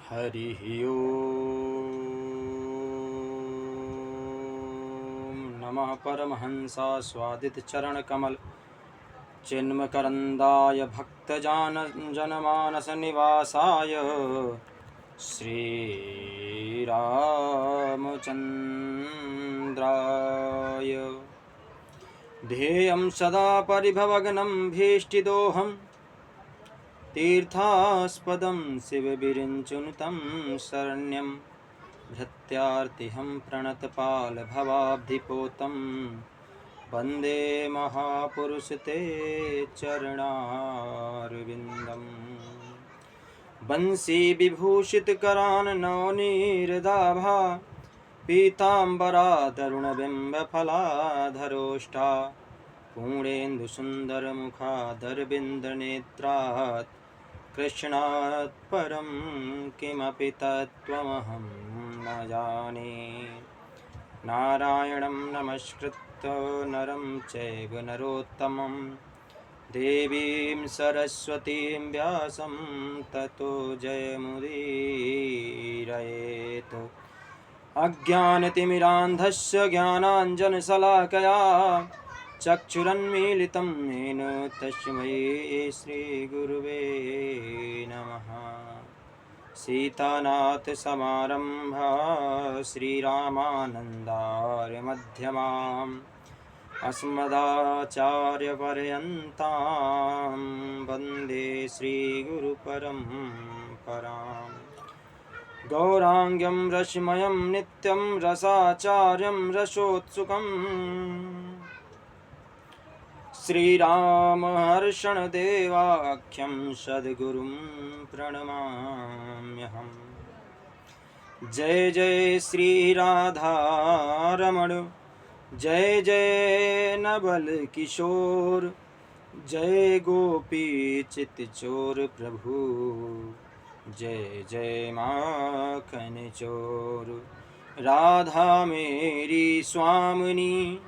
हरिः ओम् नमः परमहंसास्वादितचरणकमल चिन्मकरन्दाय भक्तजनमानसनिवासाय श्रीरामचन्द्राय ध्येयं सदा परिभवग्नं भीष्टिदोहम् तीर्थास्पदं शिवविरिञ्चनुतं शरण्यं भृत्यार्तिहं प्रणतपालभवाब्धिपोतं वन्दे महापुरुष ते चरणारविन्दम् वंशी विभूषितकरान् नवनीरदाभा पीताम्बरादरुणबिम्बफलाधरोष्ठा पूर्णेन्दुसुन्दरमुखादरविन्दनेत्रात् कृष्णात् परं किमपि तत्त्वमहं न जाने। नारायणं नमस्कृत्य नरं चैव नरोत्तमं देवीं सरस्वतीं व्यासं ततो जयमुदीरयेत्। अज्ञानतिमिरान्धस्य ज्ञानाञ्जनशलाकया चक्षुरन्मीलितं येन तस्मै श्रीगुरुवे नमः। सीतानाथसमारम्भा श्रीरामानन्दार्यमध्यमाम् अस्मदाचार्यपर्यन्तां वन्दे श्रीगुरुपरम्पराम्। गौराङ्गं रसमयं नित्यं रसाचार्यं रसोत्सुकम् श्रीरामहर्षणदेवाख्यं सद्गुरुं प्रणमाम्यहम्। जय जय श्रीराधारमण जय जय नवलकिशोर जय गोपीचितचोर प्रभु जय जय माखन चोर। राधा मेरी स्वामिनी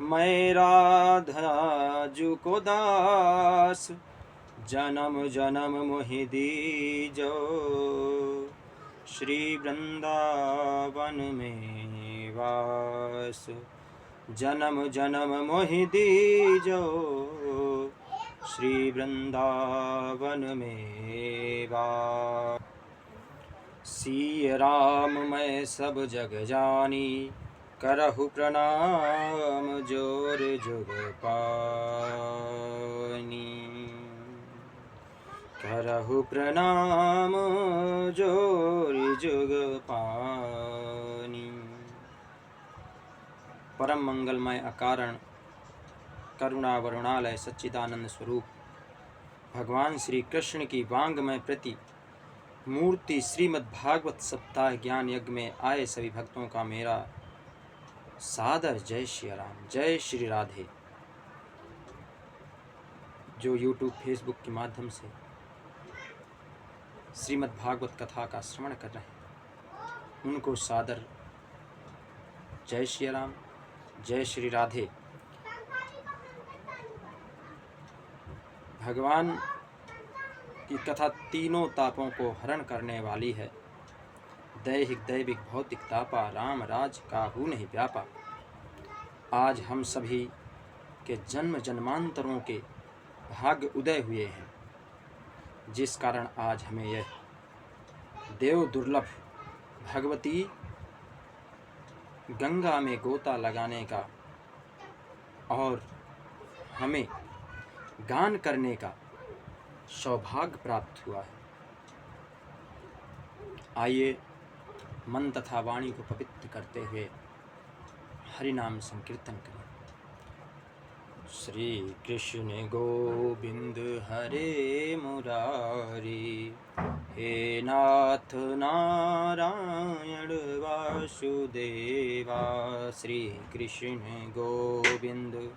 मैं राधा जुको दास जन्म जन्म मोहि दीजो श्री वृंदावन में वास। जन्म जन्म मोहि दीजो श्री वृंदावन में वास। सिय राम मैं सब जग जानी करहु प्रणाम जोर जुग पानी। करहु प्रणाम जोर जुग पानी। परम मंगलमय अकारण करुणा वरुणालय सच्चिदानंद स्वरूप भगवान श्री कृष्ण की वांगमय प्रति मूर्ति श्रीमद् भागवत सप्ताह ज्ञान यज्ञ में आए सभी भक्तों का मेरा सादर जय श्री राम, जय श्री राधे। जो यूट्यूब फेसबुक के माध्यम से श्रीमद् भागवत कथा का श्रवण कर रहे हैं उनको सादर जय श्री राम, जय श्री राधे। भगवान की कथा तीनों तापों को हरण करने वाली है। दैहिक दैविक भौतिक तापा राम राज काहू नहीं व्यापा। आज हम सभी के जन्म जन्मांतरों के भाग्य उदय हुए हैं, जिस कारण आज हमें यह देव दुर्लभ भगवती गंगा में गोता लगाने का और हमें गान करने का सौभाग्य प्राप्त हुआ है। आइए मन तथा वाणी को पवित्र करते हुए हरि नाम संकीर्तन करें। श्री कृष्ण गोविंद हरे मुरारी हे नाथ नारायण वासुदेवा। श्री कृष्ण गोविंद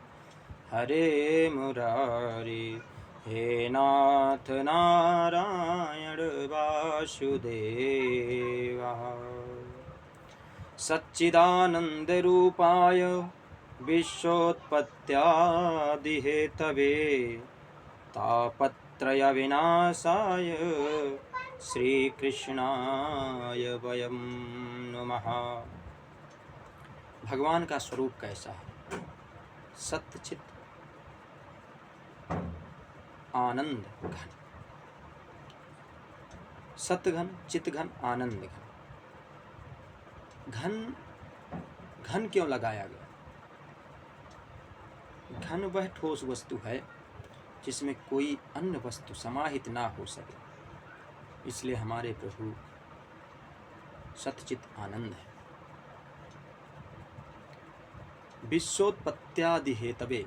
हरे मुरारी हे नाथ नारायण वासुदेवा। सच्चिदानंद रूपाय विश्वोत्पत्त्यादिहेतवे तापत्रय विनाशाय श्रीकृष्णाय वयं नमः। भगवान का स्वरूप कैसा है? सत्य चित आनंद घन। सत्य घन, चित घन, आनंद घन। घन घन क्यों लगाया गया? घन वह ठोस वस्तु है जिसमें कोई अन्य वस्तु समाहित ना हो सके, इसलिए हमारे प्रभु सतचित आनंद है। विश्वोत्पत्त्यादि हेतवे,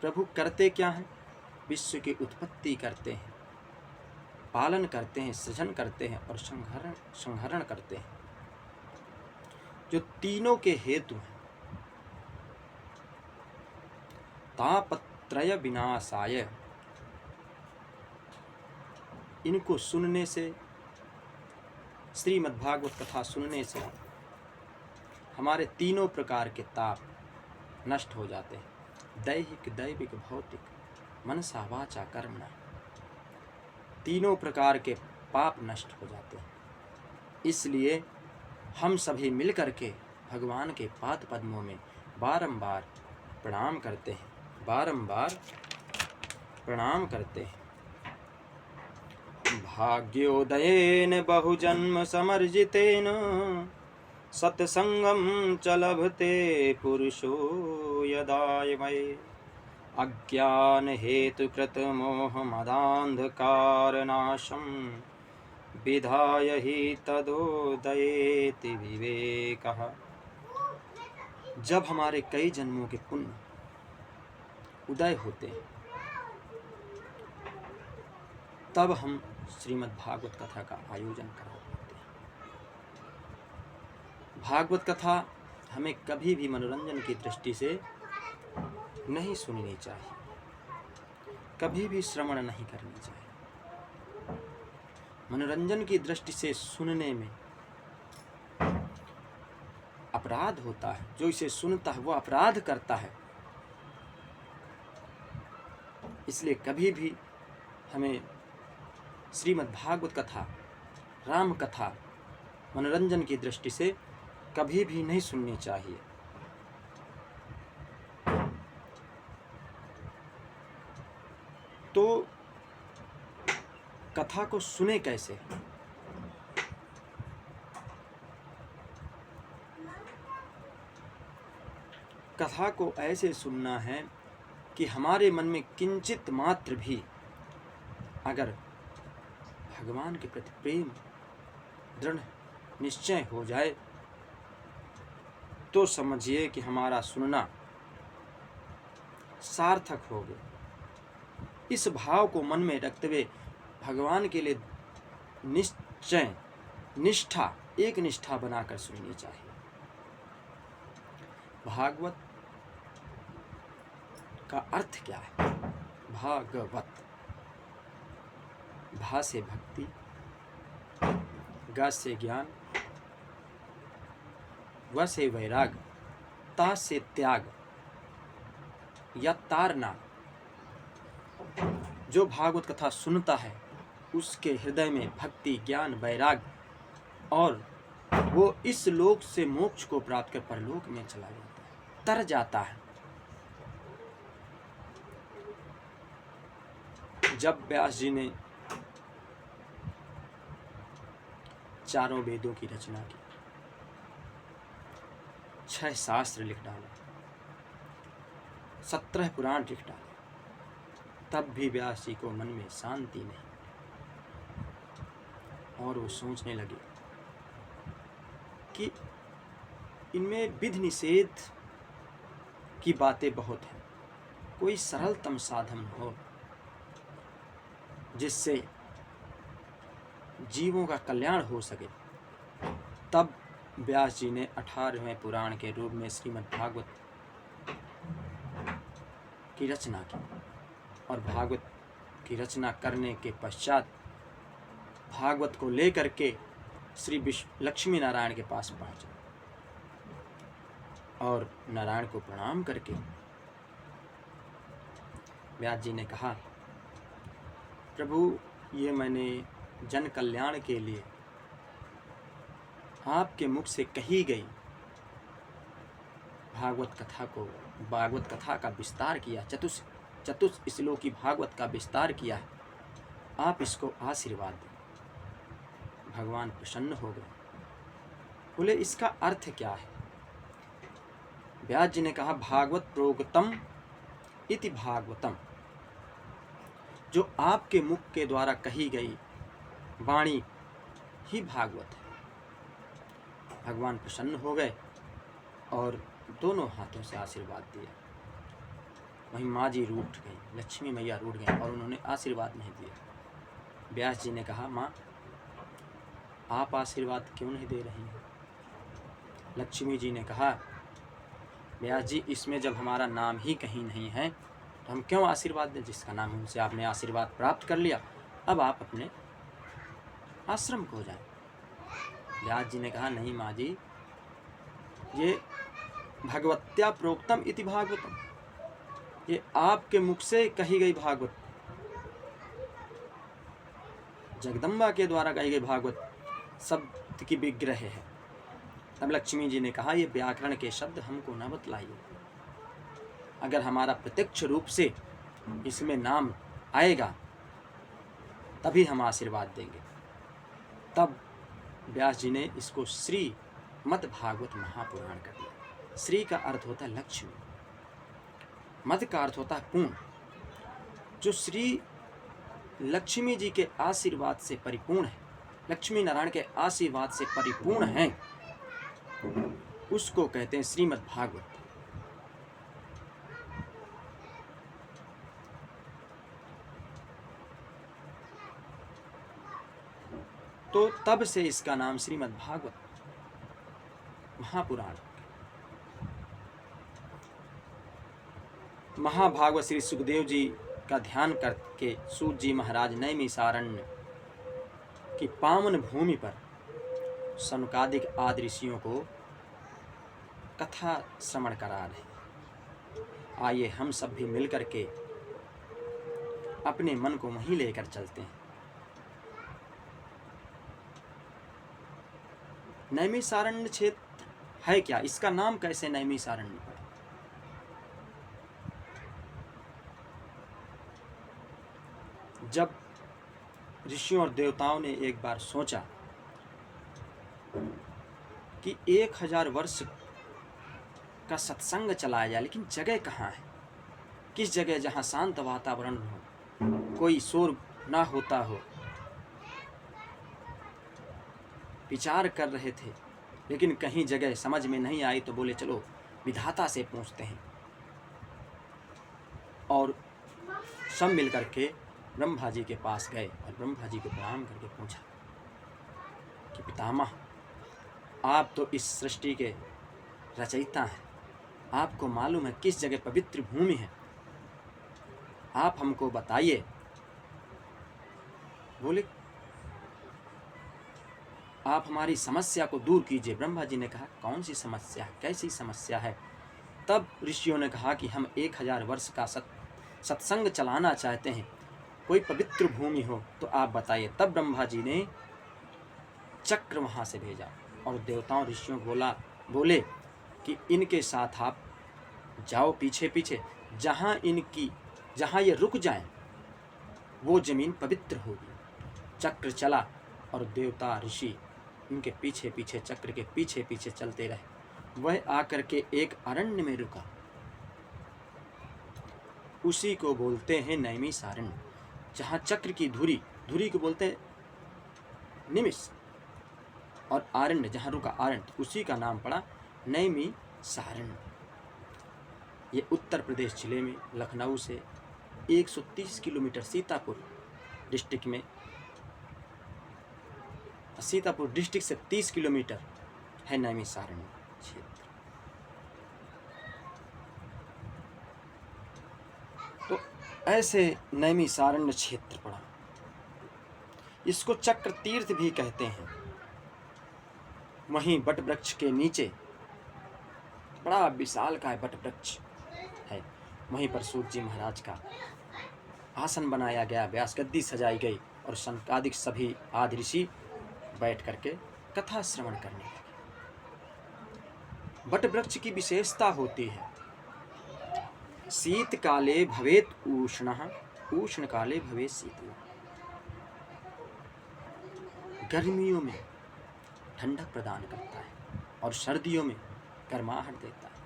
प्रभु करते क्या हैं? विश्व की उत्पत्ति करते हैं, पालन करते हैं, सृजन करते हैं और संहरण करते हैं। जो तीनों के हेतु हैं, तापत्रय विनाशाय, इनको सुनने से, श्रीमद्भागवत कथा सुनने से हमारे तीनों प्रकार के ताप नष्ट हो जाते हैं। दैहिक, दैविक, भौतिक, मनसा वाचा कर्मणा, तीनों प्रकार के पाप नष्ट हो जाते हैं। इसलिए हम सभी मिलकर के भगवान के पाद पद्मों में बारंबार प्रणाम करते हैं, बारंबार प्रणाम करते हैं। भाग्योदयेन बहुजन्म समर्जितेन सत्संगम च लभते पुरुषो यदायमये। अज्ञान हेतुकृत मोह मदान्धकारनाशं विधाय हि तदोदयेति विवेकः। जब हमारे कई जन्मों के पुण्य उदय होते हैं, तब हम श्रीमद् भागवत कथा का आयोजन कराते हैं। भागवत कथा हमें कभी भी मनोरंजन की दृष्टि से नहीं सुननी चाहिए, कभी भी श्रवण नहीं करनी चाहिए। मनोरंजन की दृष्टि से सुनने में अपराध होता है। जो इसे सुनता है वो अपराध करता है। इसलिए कभी भी हमें श्रीमद् भागवत कथा, राम कथा मनोरंजन की दृष्टि से कभी भी नहीं सुननी चाहिए। तो कथा को सुने कैसे? कथा को ऐसे सुनना है कि हमारे मन में किंचित मात्र भी अगर भगवान के प्रति प्रेम दृढ़ निश्चय हो जाए तो समझिए कि हमारा सुनना सार्थक हो गया। इस भाव को मन में रखते हुए भगवान के लिए निश्चय, निष्ठा, एक निष्ठा बनाकर सुननी चाहिए। भागवत का अर्थ क्या है? भागवत, भा से भक्ति, ग से ज्ञान, व से वैराग, ता से त्याग या तारना। जो भागवत कथा सुनता है उसके हृदय में भक्ति, ज्ञान, वैराग, और वो इस लोक से मोक्ष को प्राप्त कर परलोक में चला जाता है, तर जाता है। जब व्यास जी ने चारों वेदों की रचना की, 6 शास्त्र लिख डाले, 17 पुराण लिख डाले, तब भी व्यास जी को मन में शांति नहीं, और वो सोचने लगे कि इनमें विधि निषेध की बातें बहुत हैं, कोई सरलतम साधन हो जिससे जीवों का कल्याण हो सके। तब व्यास जी ने 18वें पुराण के रूप में श्रीमद् भागवत की रचना की, और भागवत की रचना करने के पश्चात भागवत को लेकर के श्री लक्ष्मी नारायण के पास पहुंचे और नारायण को प्रणाम करके व्यास जी ने कहा, प्रभु, ये मैंने जन कल्याण के लिए आपके मुख से कही गई भागवत कथा का विस्तार किया, चतुस श्लोकी भागवत का विस्तार किया है, आप इसको आशीर्वाद दें। भगवान प्रसन्न हो गए। बोले इसका अर्थ क्या है? व्यास जी ने कहा भागवत प्रोक्तम इति भागवतम, जो आपके मुख के द्वारा कही गई वाणी ही भागवत है। भगवान प्रसन्न हो गए और दोनों हाथों से आशीर्वाद दिया। वहीं माँ जी रूठ गई, लक्ष्मी मैया रूठ गई और उन्होंने आशीर्वाद नहीं दिया। व्यास जी ने कहा माँ आप आशीर्वाद क्यों नहीं दे रही हैं? लक्ष्मी जी ने कहा व्यास जी इसमें जब हमारा नाम ही कहीं नहीं है तो हम क्यों आशीर्वाद दें? जिसका नाम उनसे आपने आशीर्वाद प्राप्त कर लिया, अब आप अपने आश्रम को जाएं। व्यास जी ने कहा नहीं माँ जी, ये भगवत्या प्रोक्तम इति भागवतम, ये आपके मुख से कही गई भागवत, जगदम्बा के द्वारा कही गई भागवत शब्द की विग्रह है। तब लक्ष्मी जी ने कहा ये व्याकरण के शब्द हमको न बतलाइए, अगर हमारा प्रत्यक्ष रूप से इसमें नाम आएगा तभी हम आशीर्वाद देंगे। तब व्यास जी ने इसको श्रीमद् भागवत महापुराण कर दिया। श्री का अर्थ होता है लक्ष्मी, मद का अर्थ होता है पूर्ण। जो श्री लक्ष्मी जी के आशीर्वाद से परिपूर्ण है, लक्ष्मी नारायण के आशीर्वाद से परिपूर्ण है, उसको कहते हैं श्रीमद् भागवत। तो तब से इसका नाम श्रीमद् भागवत महापुराण। महाभागवत श्री सुखदेव जी का ध्यान करके सूत जी महाराज नैमिषारण्य की पावन भूमि पर सनकादिक आदि ऋषियों को कथा श्रवण करा रहे। आइए हम सब भी मिलकर के अपने मन को वहीं लेकर चलते हैं। नैमिषारण्य क्षेत्र है क्या? इसका नाम कैसे नैमिषारण्य पड़ा? जब ऋषियों और देवताओं ने एक बार सोचा कि 1000 वर्ष का सत्संग चलाया जाए, लेकिन जगह कहाँ है? किस जगह जहाँ शांत वातावरण हो, कोई शोर ना होता हो। विचार कर रहे थे लेकिन कहीं जगह समझ में नहीं आई, तो बोले चलो विधाता से पूछते हैं। और सब मिलकर के ब्रह्मा जी के पास गए और ब्रह्मा जी को प्रणाम करके पूछा कि पितामह आप तो इस सृष्टि के रचयिता हैं, आपको मालूम है किस जगह पवित्र भूमि है, आप हमको बताइए। बोले आप हमारी समस्या को दूर कीजिए। ब्रह्मा जी ने कहा कौन सी समस्या है, कैसी समस्या है? तब ऋषियों ने कहा कि हम 1000 वर्ष का सत्संग चलाना चाहते हैं, कोई पवित्र भूमि हो तो आप बताइए। तब ब्रह्मा जी ने चक्र वहाँ से भेजा और देवताओं ऋषियों बोले कि इनके साथ आप जाओ पीछे पीछे, जहाँ ये रुक जाएं वो जमीन पवित्र होगी। चक्र चला और देवता ऋषि इनके पीछे पीछे चक्र के पीछे पीछे चलते रहे। वह आकर के एक अरण्य में रुका, उसी को बोलते हैं नैमिषारण्य। जहाँ चक्र की धुरी को बोलते हैं निमिष, और आरण्य जहाँ रुका आरण्य, उसी का नाम पड़ा नैमिषारण्य। ये उत्तर प्रदेश जिले में लखनऊ से 130 किलोमीटर सीतापुर डिस्ट्रिक्ट में, सीतापुर डिस्ट्रिक्ट से 30 किलोमीटर है नैमिषारण्य क्षेत्र। तो ऐसे नैमिषारण्य क्षेत्र पड़ा। इसको चक्र तीर्थ भी कहते हैं। वहीं बट वृक्ष के नीचे बड़ा विशाल का बट वृक्ष है, वहीं पर सूत जी महाराज का आसन बनाया गया, व्यास गद्दी सजाई गई और सनकादिक सभी आदि ऋषि बैठ करके कथा श्रवण करने लगे। बट वृक्ष की विशेषता होती है, शीतकाले भवेत उष्णः उष्णकाले भवेत शीतलः। गर्मियों में ठंडक प्रदान करता है और सर्दियों में गर्माहट देता है।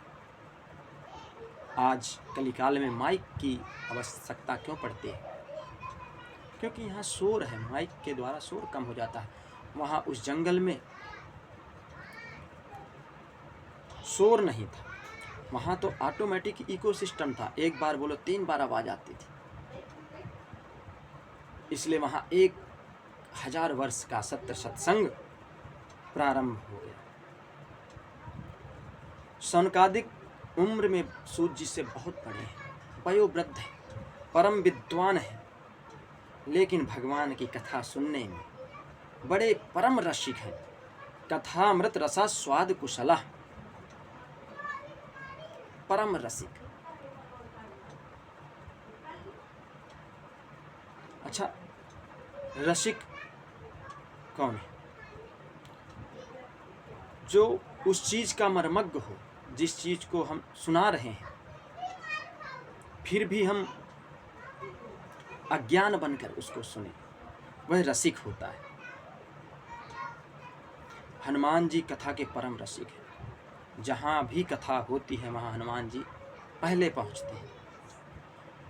आज कलिकाल में माइक की आवश्यकता क्यों पड़ती है? क्योंकि यहाँ शोर है, माइक के द्वारा शोर कम हो जाता है। वहाँ उस जंगल में शोर नहीं था, वहाँ तो ऑटोमेटिक इकोसिस्टम था, एक बार बोलो 3 बार आवाज आती थी। इसलिए वहाँ 1000 वर्ष का सत्य सत्संग प्रारंभ हो गया। सनकादिक उम्र में सूत जी से बहुत बड़े हैं, वयोवृद्ध है, परम विद्वान है, लेकिन भगवान की कथा सुनने में बड़े परम रसिक हैं। कथामृत रसा स्वाद कुशला, परम रसिक। अच्छा, रसिक कौन है? जो उस चीज का मर्मज्ञ हो, जिस चीज को हम सुना रहे हैं, फिर भी हम अज्ञान बनकर उसको सुने, वह रसिक होता है। हनुमान जी कथा के परम रसिक हैं। जहाँ भी कथा होती है वहाँ हनुमान जी पहले पहुँचते हैं।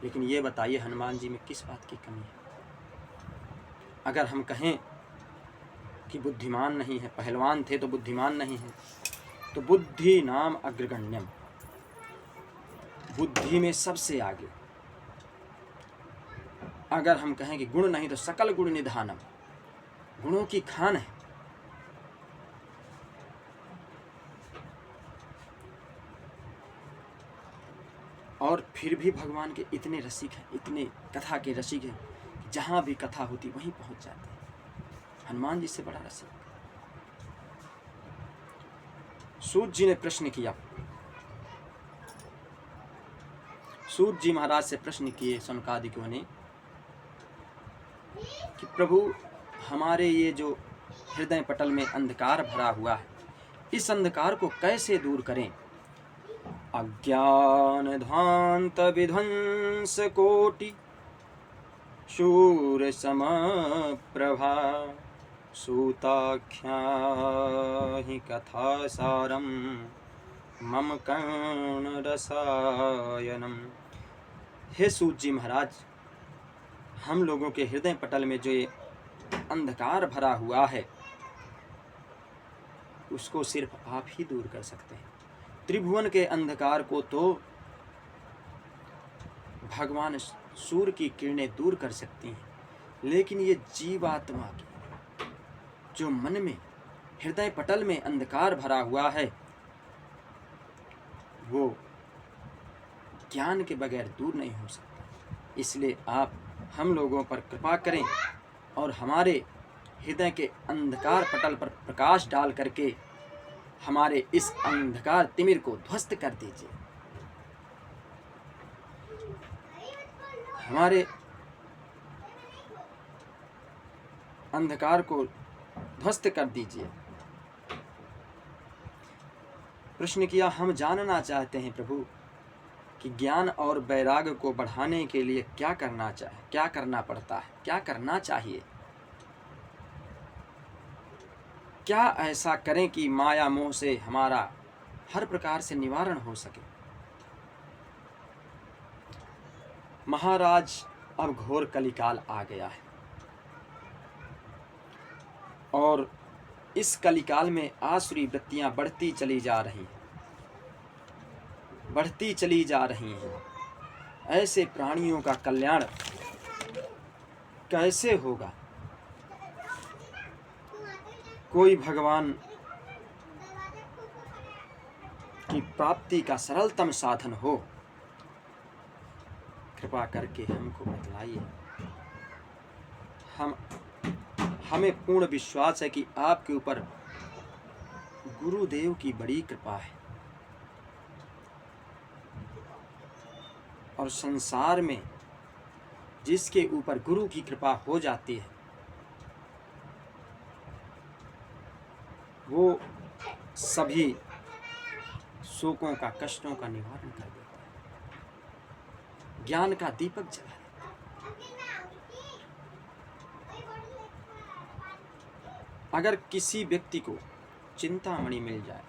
लेकिन ये बताइए, हनुमान जी में किस बात की कमी है? अगर हम कहें कि बुद्धिमान नहीं है, पहलवान थे तो बुद्धिमान नहीं है, तो बुद्धि नाम अग्रगण्यम, बुद्धि में सबसे आगे। अगर हम कहें कि गुण नहीं तो सकल गुण निधानम, गुणों की खान है। और फिर भी भगवान के इतने रसिक हैं, इतने कथा के रसिक हैं, जहाँ भी कथा होती वहीं पहुँच जाते हैं। हनुमान जी से बड़ा रसिक। सूत जी ने प्रश्न किया, सूत जी महाराज से प्रश्न किए सनकादिकों ने कि प्रभु, हमारे ये जो हृदय पटल में अंधकार भरा हुआ है, इस अंधकार को कैसे दूर करें? अज्ञान ध्वांत विध्वंस कोटि शूर सम प्रभा सूताख्या हि कथा सारम मम कर्ण रसायनम। हे सूत जी महाराज, हम लोगों के हृदय पटल में जो ये अंधकार भरा हुआ है, उसको सिर्फ आप ही दूर कर सकते हैं। त्रिभुवन के अंधकार को तो भगवान सूर्य की किरणें दूर कर सकती हैं, लेकिन ये जीवात्मा की जो मन में हृदय पटल में अंधकार भरा हुआ है, वो ज्ञान के बगैर दूर नहीं हो सकता। इसलिए आप हम लोगों पर कृपा करें और हमारे हृदय के अंधकार पटल पर प्रकाश डाल करके हमारे इस अंधकार तिमिर को ध्वस्त कर दीजिए। हमारे अंधकार को ध्वस्त कर दीजिए। प्रश्न किया, हम जानना चाहते हैं प्रभु कि ज्ञान और वैराग्य को बढ़ाने के लिए क्या करना पड़ता है, क्या करना चाहिए? क्या ऐसा करें कि माया मोह से हमारा हर प्रकार से निवारण हो सके? महाराज, अब घोर कलिकाल आ गया है और इस कलिकाल में आसुरी वृत्तियां बढ़ती चली जा रही हैं। ऐसे प्राणियों का कल्याण कैसे होगा? कोई भगवान की प्राप्ति का सरलतम साधन हो, कृपा करके हमको बतलाइए। हमें पूर्ण विश्वास है कि आपके ऊपर गुरुदेव की बड़ी कृपा है और संसार में जिसके ऊपर गुरु की कृपा हो जाती है वो सभी शोकों का, कष्टों का निवारण कर देता है, ज्ञान का दीपक जला देता है। अगर किसी व्यक्ति को चिंतामणि मिल जाए,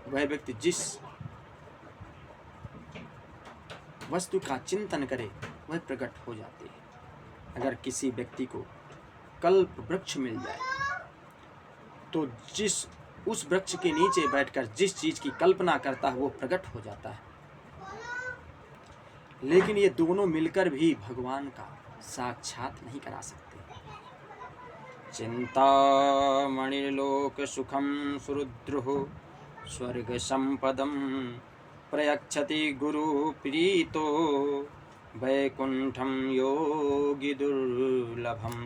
वह व्यक्ति जिस वस्तु का चिंतन करे वह प्रकट हो जाती है। अगर किसी व्यक्ति को कल्प वृक्ष मिल जाए तो उस वृक्ष के नीचे बैठकर जिस चीज की कल्पना करता है वो प्रकट हो जाता है। लेकिन ये दोनों मिलकर भी भगवान का साक्षात नहीं करा सकते। चिंतामणिर्लोक सुखम सुरुद्रुः स्वर्ग संपदम प्रयच्छति गुरु प्रीतो वैकुंठम योगी दुर्लभम।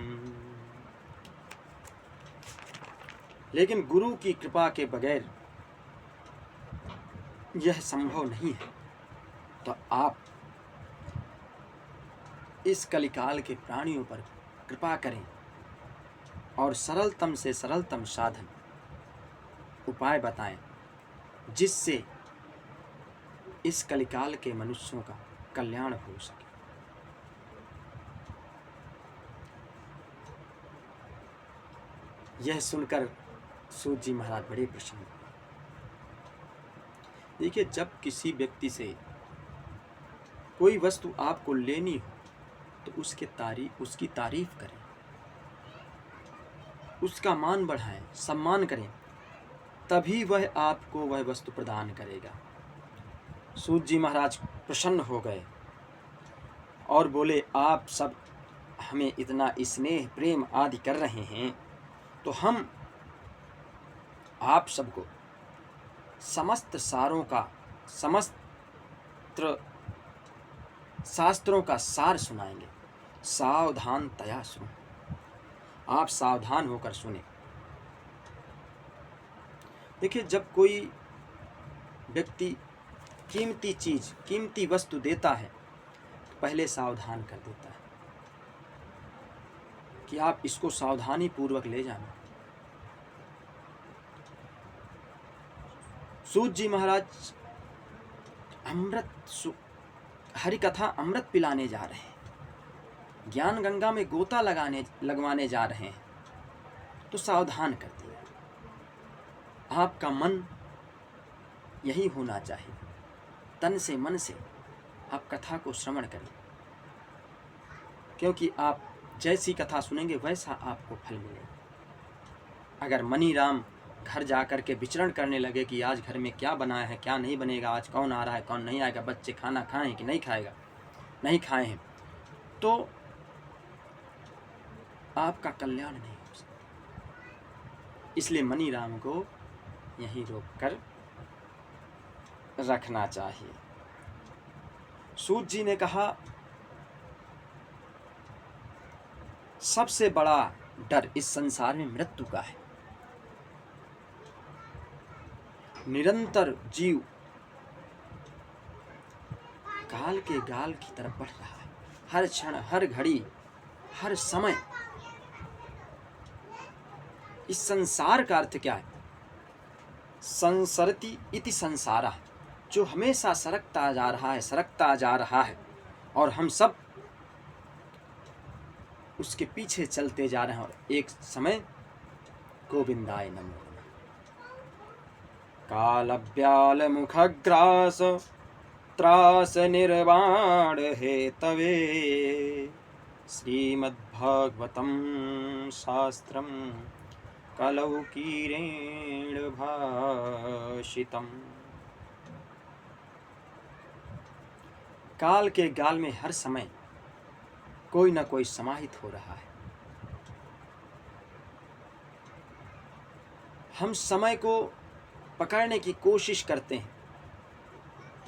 लेकिन गुरु की कृपा के बगैर यह संभव नहीं है। तो आप इस कलिकाल के प्राणियों पर कृपा करें और सरलतम से सरलतम साधन उपाय बताएं जिससे इस कलिकाल के मनुष्यों का कल्याण हो सके। यह सुनकर सूत जी महाराज बड़े प्रसन्न हुए। देखिए, जब किसी व्यक्ति से कोई वस्तु आपको लेनी हो तो उसकी तारीफ करें, उसका मान बढ़ाएं, सम्मान करें, तभी वह आपको वह वस्तु प्रदान करेगा। सूत जी महाराज प्रसन्न हो गए और बोले, आप सब हमें इतना स्नेह प्रेम आदि कर रहे हैं तो हम आप सबको समस्त शास्त्रों का सार सुनाएंगे। सावधानतया सुनो, आप सावधान होकर सुने। देखिए, जब कोई व्यक्ति कीमती चीज, कीमती वस्तु देता है तो पहले सावधान कर देता है कि आप इसको सावधानी पूर्वक ले जाना। सूत जी महाराज हरि कथा अमृत पिलाने जा रहे हैं, ज्ञान गंगा में गोता लगवाने जा रहे हैं, तो सावधान कर दिया। आपका मन यही होना चाहिए, तन से मन से आप कथा को श्रवण करें, क्योंकि आप जैसी कथा सुनेंगे वैसा आपको फल मिलेगा। अगर मनी राम घर जाकर के विचरण करने लगे कि आज घर में क्या बना है, क्या नहीं बनेगा, आज कौन आ रहा है, कौन नहीं आएगा, बच्चे खाना खाएं कि नहीं खाए हैं, तो आपका कल्याण नहीं हो सकता। इसलिए मनी राम को यहीं रोक कर रखना चाहिए। सूत जी ने कहा, सबसे बड़ा डर इस संसार में मृत्यु का है। निरंतर जीव काल के गाल की तरफ बढ़ रहा है, हर क्षण, हर घड़ी, हर समय। इस संसार का अर्थ क्या है? संसरति इति संसारा, जो हमेशा सरकता जा रहा है और हम सब उसके पीछे चलते जा रहे हैं। और एक समय गोविंदाय नमो नमः। कालव्याल मुखग्रास त्रास निर्वाण हेतवे श्रीमद्भागवतं शास्त्रं कलौकीरेण भाषितम्। काल के गाल में हर समय कोई न कोई समाहित हो रहा है। हम समय को पकड़ने की कोशिश करते हैं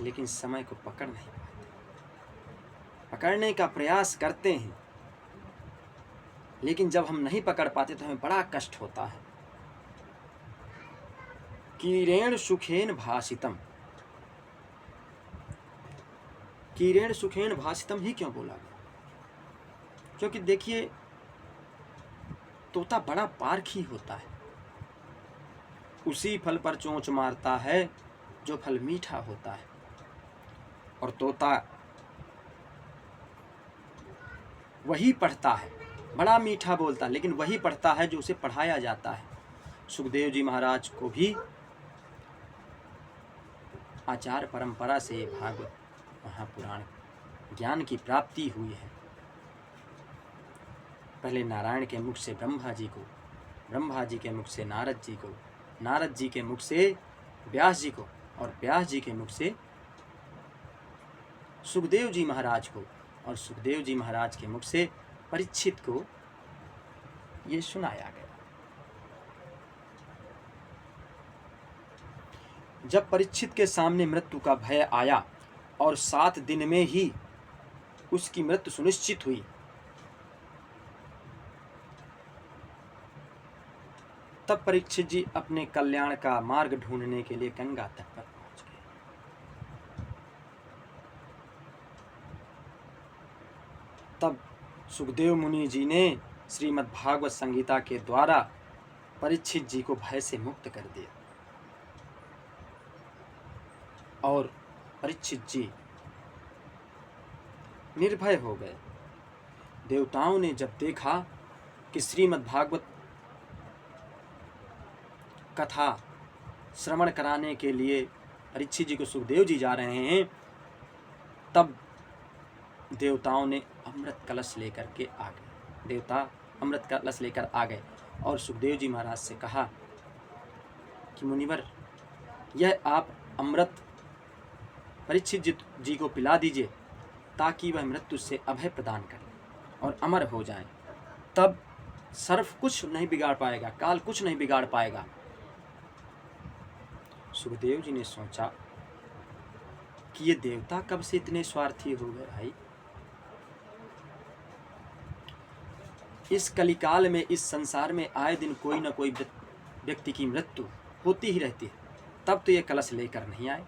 लेकिन समय को पकड़ नहीं पाते। पकड़ने का प्रयास करते हैं लेकिन जब हम नहीं पकड़ पाते तो हमें बड़ा कष्ट होता है। कीरेण सुखेन भाषितम, कीरेण सुखेन भाषितम ही क्यों बोला गया? क्योंकि देखिए, तोता बड़ा पारखी होता है, उसी फल पर चोंच मारता है जो फल मीठा होता है। और तोता वही पढ़ता है, बड़ा मीठा बोलता है, लेकिन वही पढ़ता है जो उसे पढ़ाया जाता है। सुखदेव जी महाराज को भी आचार परंपरा से भागवत महापुराण ज्ञान की प्राप्ति हुई है। पहले नारायण के मुख से ब्रह्मा जी को, ब्रह्मा जी के मुख से नारद जी को, नारद जी के मुख से व्यास जी को, और व्यास जी के मुख से सुखदेव जी महाराज को, और सुखदेव जी महाराज के मुख से परीक्षित को ये सुनाया गया। जब परीक्षित के सामने मृत्यु का भय आया और 7 दिन में ही उसकी मृत्यु सुनिश्चित हुई, तब परीक्षित जी अपने कल्याण का मार्ग ढूंढने के लिए गंगा तट पर पहुंच गए। तब सुखदेव मुनि जी ने श्रीमद् भागवत संहिता के द्वारा परीक्षित जी को भय से मुक्त कर दिया, और परीक्षित जी निर्भय हो गए। देवताओं ने जब देखा कि श्रीमद् भागवत कथा श्रवण कराने के लिए परीक्षित जी को सुखदेव जी जा रहे हैं, तब देवताओं ने अमृत कलश लेकर के आ गए। देवता अमृत कलश लेकर आ गए और सुखदेव जी महाराज से कहा कि मुनिवर, यह आप अमृत परीक्षित जी को पिला दीजिए ताकि वह मृत्यु से अभय प्रदान करें और अमर हो जाएं। तब सर्प कुछ नहीं बिगाड़ पाएगा, काल कुछ नहीं बिगाड़ पाएगा। सुखदेव जी ने सोचा कि ये देवता कब से इतने स्वार्थी हो गए भाई। इस कलिकाल में, इस संसार में आए दिन कोई ना कोई व्यक्ति की मृत्यु होती ही रहती है, तब तो ये कलश लेकर नहीं आए।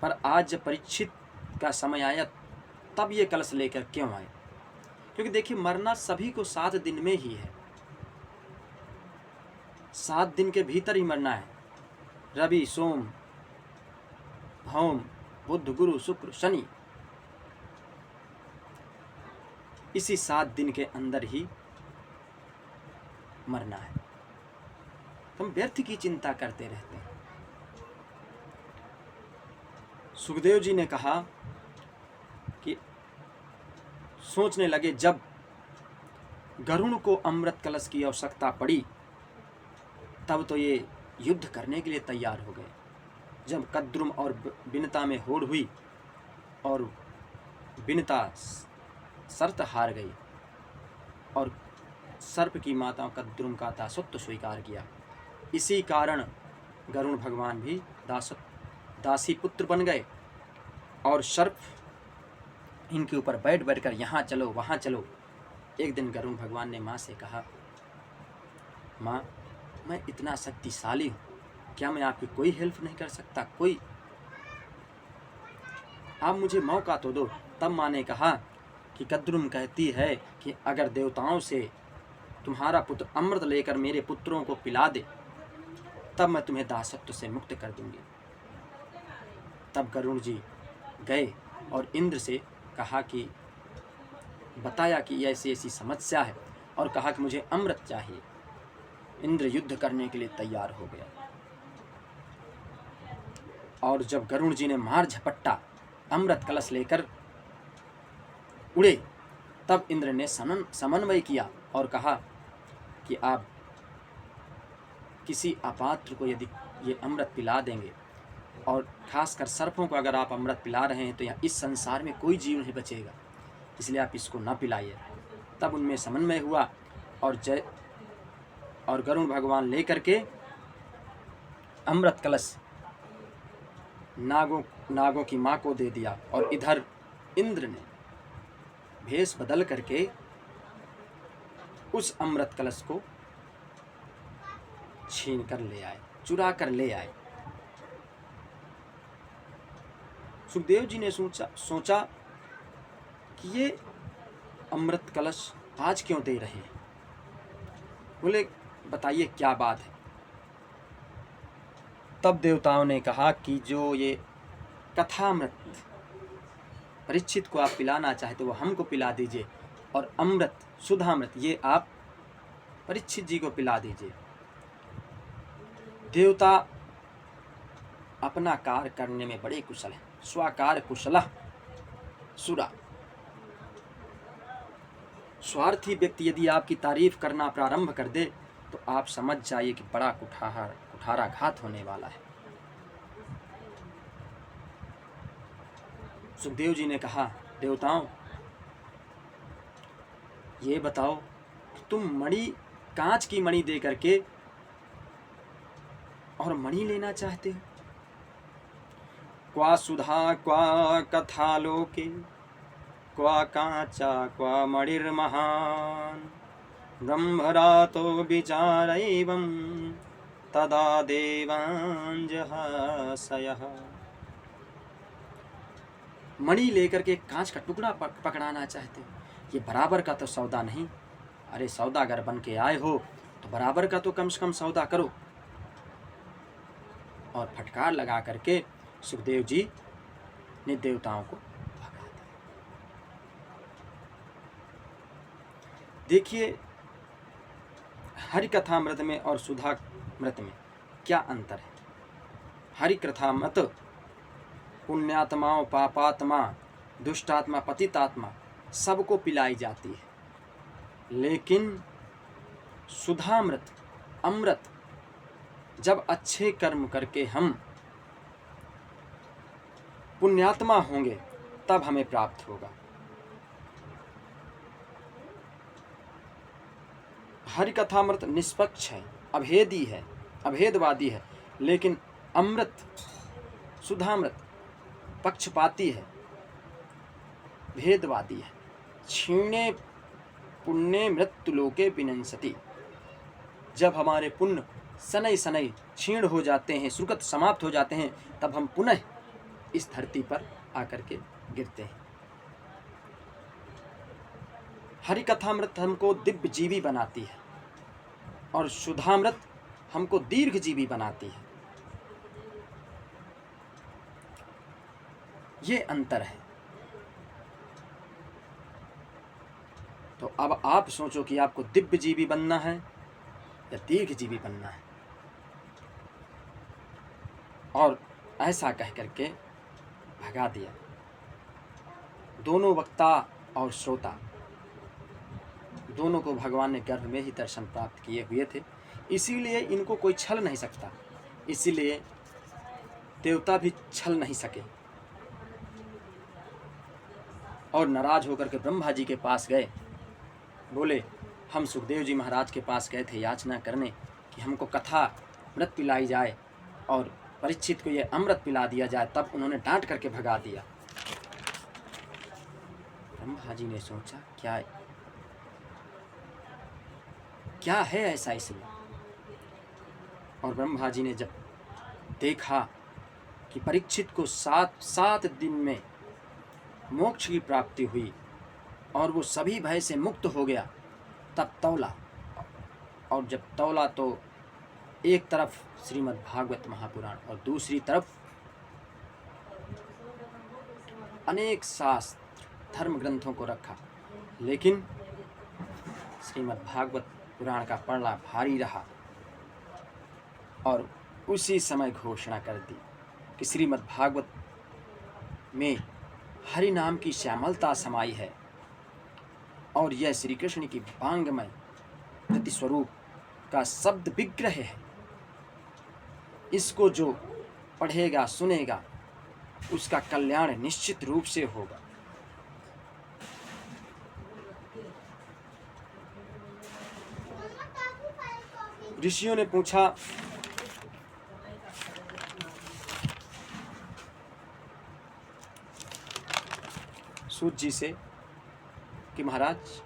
पर आज जब परीक्षित का समय आया तब ये कलश लेकर क्यों आए? क्योंकि देखिए, मरना सभी को 7 दिन में ही है, 7 दिन के भीतर ही मरना है। रवि, सोम, भौम, बुध, गुरु, शुक्र, शनि, इसी 7 दिन के अंदर ही मरना है। हम व्यर्थ की चिंता करते रहते हैं। सुखदेव जी ने कहा कि सोचने लगे, जब गरुड़ को अमृत कलश की आवश्यकता पड़ी तब तो ये युद्ध करने के लिए तैयार हो गए। जब कद्रुम और बिनता में होड़ हुई और बिनता शर्त हार गई और सर्प की माता कद्रुम का दासत्व स्वीकार किया, इसी कारण गरुड़ भगवान भी दासी पुत्र बन गए और सर्प इनके ऊपर बैठ कर यहाँ चलो वहाँ चलो। एक दिन गरुड़ भगवान ने माँ से कहा, माँ, मैं इतना शक्तिशाली हूँ, क्या मैं आपकी कोई हेल्प नहीं कर सकता? कोई, आप मुझे मौका तो दो। तब माँ ने कहा कि कद्रुम कहती है कि अगर देवताओं से तुम्हारा पुत्र अमृत लेकर मेरे पुत्रों को पिला दे तब मैं तुम्हें दासत्व से मुक्त कर दूंगी। तब गरुड़ जी गए और इंद्र से कहा कि बताया कि ऐसी ऐसी समस्या है और कहा कि मुझे अमृत चाहिए। इंद्र युद्ध करने के लिए तैयार हो गया और जब गरुड़ जी ने मार झपट्टा अमृत कलश लेकर उड़े, तब इंद्र ने समन्वय किया और कहा कि आप किसी अपात्र को यदि ये अमृत पिला देंगे, और खासकर सर्पों को अगर आप अमृत पिला रहे हैं तो यहाँ इस संसार में कोई जीव नहीं बचेगा, इसलिए आप इसको ना पिलाइए। तब उनमें समन्वय हुआ और गरुड़ भगवान लेकर के अमृत कलश नागों की माँ को दे दिया और इधर इंद्र ने भेष बदल करके उस अमृत कलश को छीन कर ले आए, चुरा कर ले आए। सुखदेव जी ने सोचा कि ये अमृत कलश आज क्यों दे रहे हैं? बोले बताइए क्या बात है। तब देवताओं ने कहा कि जो ये कथामृत परीक्षित को आप पिलाना चाहे तो वो हमको पिला दीजिए, और अमृत सुधामृत ये आप परीक्षित जी को पिला दीजिए। देवता अपना कार्य करने में बड़े कुशल हैं, स्वाकार कुशलः सुरा। स्वार्थी व्यक्ति यदि आपकी तारीफ करना प्रारंभ कर दे तो आप समझ जाइए कि बड़ा कुठाराघात होने वाला है। सुखदेव जी ने कहा, देवताओं ये बताओ तुम मणि, कांच की मणि दे करके और मणि लेना चाहते हो? क्वा सुधा क्वा कथा लोके क्वा कांचा क्वा मणिर्महान ब्रह्मरातो विचारैवं तदा देवांजहासयः। मणि लेकर के कांच का टुकड़ा पकड़ाना चाहते हो, ये बराबर का तो सौदा नहीं। अरे सौदागर बन के आए हो तो बराबर का तो कम से कम सौदा करो। और फटकार लगा करके सुखदेव जी ने देवताओं को भगा दिया। देखिए हरि कथामृत में और सुधामृत में क्या अंतर है। हरि कथामृत पुण्यात्माओं, पापात्मा, दुष्टात्मा, पतितात्मा सबको पिलाई जाती है, लेकिन सुधामृत अमृत जब अच्छे कर्म करके हम पुण्यात्मा होंगे तब हमें प्राप्त होगा। हरि कथामृत निष्पक्ष है, अभेदी है, अभेदवादी है, लेकिन अमृत सुधामृत पक्षपाती है, भेदवादी है। क्षीणे पुण्य मृत्यु लोके विनंसति। जब हमारे पुण्य शनै शनै क्षीण हो जाते हैं, सुकृत समाप्त हो जाते हैं, तब हम पुनः इस धरती पर आकर के गिरते हैं। हरि कथामृत हमको दिव्य जीवी बनाती है और सुधामृत हमको दीर्घ जीवी बनाती है। ये अंतर है। तो अब आप सोचो कि आपको दिव्य जीवी बनना है या दीर्घ जीवी बनना है। और ऐसा कह करके भगा दिया। दोनों वक्ता और श्रोता दोनों को भगवान ने गर्भ में ही दर्शन प्राप्त किए हुए थे, इसीलिए इनको कोई छल नहीं सकता, इसीलिए देवता भी छल नहीं सके। और नाराज होकर के ब्रह्मा जी के पास गए, बोले हम सुखदेव जी महाराज के पास गए थे याचना करने कि हमको कथा अमृत पिलाई जाए और परीक्षित को ये अमृत पिला दिया जाए, तब उन्होंने डांट करके भगा दिया। ब्रह्मा जी ने सोचा क्या है ऐसा इसमें। और ब्रह्मा जी ने जब देखा कि परीक्षित को 7 दिन में मोक्ष की प्राप्ति हुई और वो सभी भय से मुक्त हो गया, तब तौला। और जब तौला तो एक तरफ श्रीमद् भागवत महापुराण और दूसरी तरफ अनेक शास्त्र धर्म ग्रंथों को रखा, लेकिन श्रीमद् भागवत पुराण का पढ़ना भारी रहा। और उसी समय घोषणा कर दी कि श्रीमद् भागवत में हरि नाम की श्यामलता समाई है और यह श्री कृष्ण की वांगमय प्रति स्वरूप का शब्द विग्रह है। इसको जो पढ़ेगा सुनेगा उसका कल्याण निश्चित रूप से होगा। ऋषियों ने पूछा, सूत जी से कि महाराज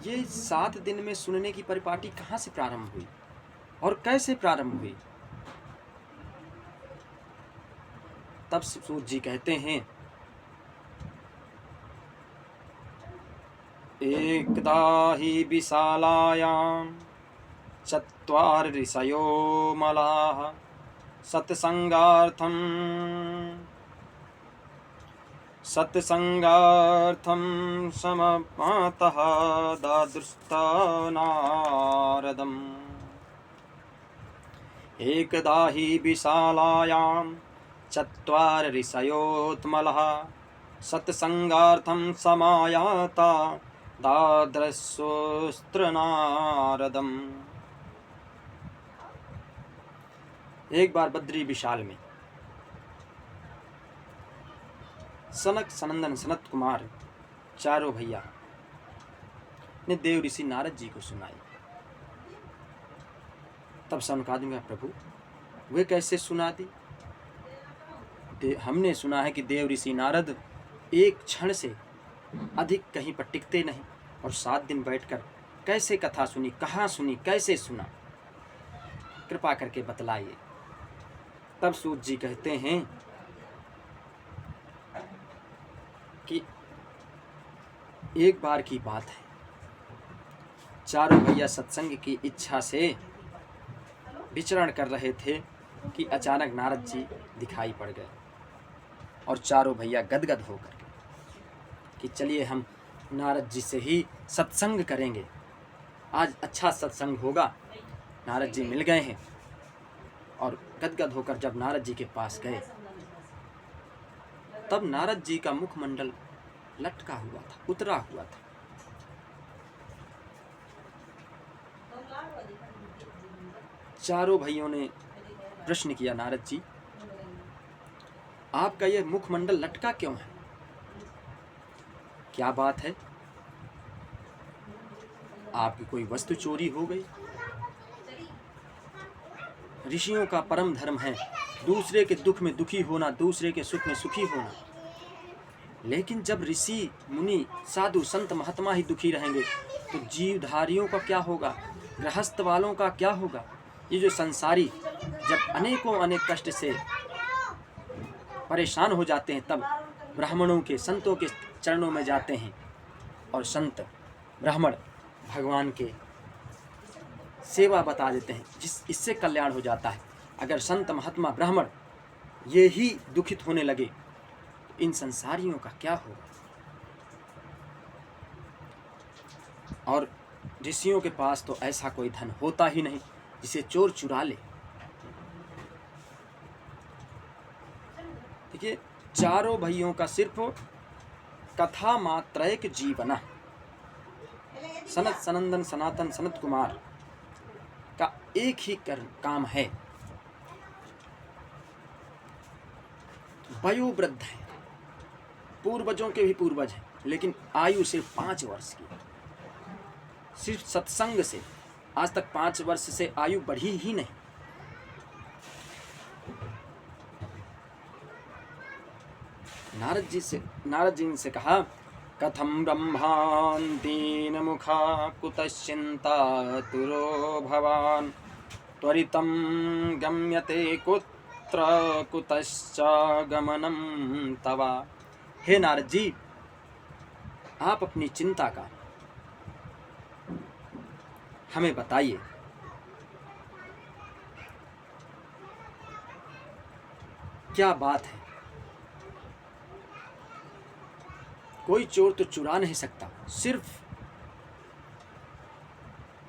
ये 7 दिन में सुनने की परिपाटी कहाँ से प्रारंभ हुई और कैसे प्रारंभ हुई। तब सूत जी कहते हैं, एकदा ही विशालायां चत्वार ऋषयो मलाः सत्संगार्थं सममातः दादृष्टानारदम्। एकदा हि विशालायां चत्वार ऋषयोत्मलः सत्संगार्थं समायाता दादृशोऽस्त्र नारदम्। एक बार बद्री विशाल में सनक सनंदन सनत कुमार चारों भैया ने देव ऋषि नारद जी को सुनाई। तब सनकादिक प्रभु वे कैसे सुना दी? हमने सुना है कि देव ऋषि नारद एक क्षण से अधिक कहीं पर टिकते नहीं और 7 दिन बैठकर कैसे कथा सुनी, कहाँ सुनी, कैसे सुना, कृपा करके बतलाइए। तब सूत जी कहते हैं कि एक बार की बात है, चारों भैया सत्संग की इच्छा से विचरण कर रहे थे कि अचानक नारद जी दिखाई पड़ गए और चारों भैया गदगद होकर के कि चलिए हम नारद जी से ही सत्संग करेंगे, आज अच्छा सत्संग होगा। नारद जी मिल गए हैं और गदगद होकर जब नारद जी के पास गए तब नारद जी का मुखमंडल लटका हुआ था, उतरा हुआ था। चारों भाइयों ने प्रश्न किया, नारद जी आपका यह मुखमंडल लटका क्यों है, क्या बात है? आपकी कोई वस्तु चोरी हो गई? ऋषियों का परम धर्म है दूसरे के दुख में दुखी होना, दूसरे के सुख में सुखी होना। लेकिन जब ऋषि मुनि साधु संत महात्मा ही दुखी रहेंगे तो जीवधारियों का क्या होगा, गृहस्थ वालों का क्या होगा? ये जो संसारी जब अनेकों अनेक कष्ट से परेशान हो जाते हैं तब ब्राह्मणों के, संतों के चरणों में जाते हैं और संत ब्राह्मण भगवान के सेवा बता देते हैं, इससे कल्याण हो जाता है। अगर संत महात्मा ब्राह्मण ये ही दुखित होने लगे तो इन संसारियों का क्या होगा? और ऋषियों के पास तो ऐसा कोई धन होता ही नहीं जिसे चोर चुरा ले। देखिए, चारों भाइयों का सिर्फ कथा मात्रैक जीवना, सनत सनंदन सनातन सनत कुमार का एक ही काम है। वयोवृद्ध है, पूर्वजों के भी पूर्वज हैं, लेकिन आयु सिर्फ 5 वर्ष की। सिर्फ सत्संग से आज तक 5 वर्ष से आयु बढ़ी ही नहीं। नारद जी ने से कहा, कथम ब्रह्मांतीन मुखा कुतश्चिंता तुरो भवान त्वरितं गम्यते कुत्र कुतश्च गमनम तवा। हे नारद जी, आप अपनी चिंता का हमें बताइए। क्या बात है? कोई चोर तो चुरा नहीं सकता, सिर्फ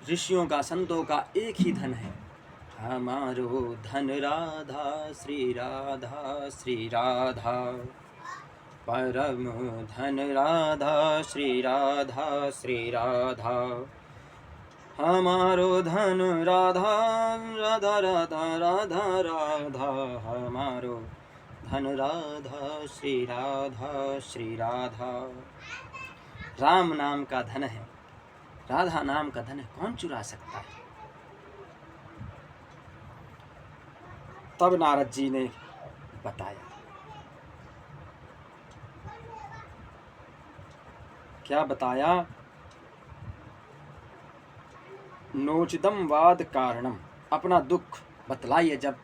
ऋषियों का, संतों का एक ही धन है। हमारो धन राधा श्री राधा श्री राधा, परम धन राधा श्री राधा श्री राधा। हमारो धन राधा राधा राधा राधा राधा, हमारो धन राधा श्री राधा श्री राधा। राम नाम का धन है, राधा नाम का धन है, कौन चुरा सकता है? तब नारद जी ने बताया। क्या बताया? नोचिदम वाद कारणम, अपना दुख बतलाइए। जब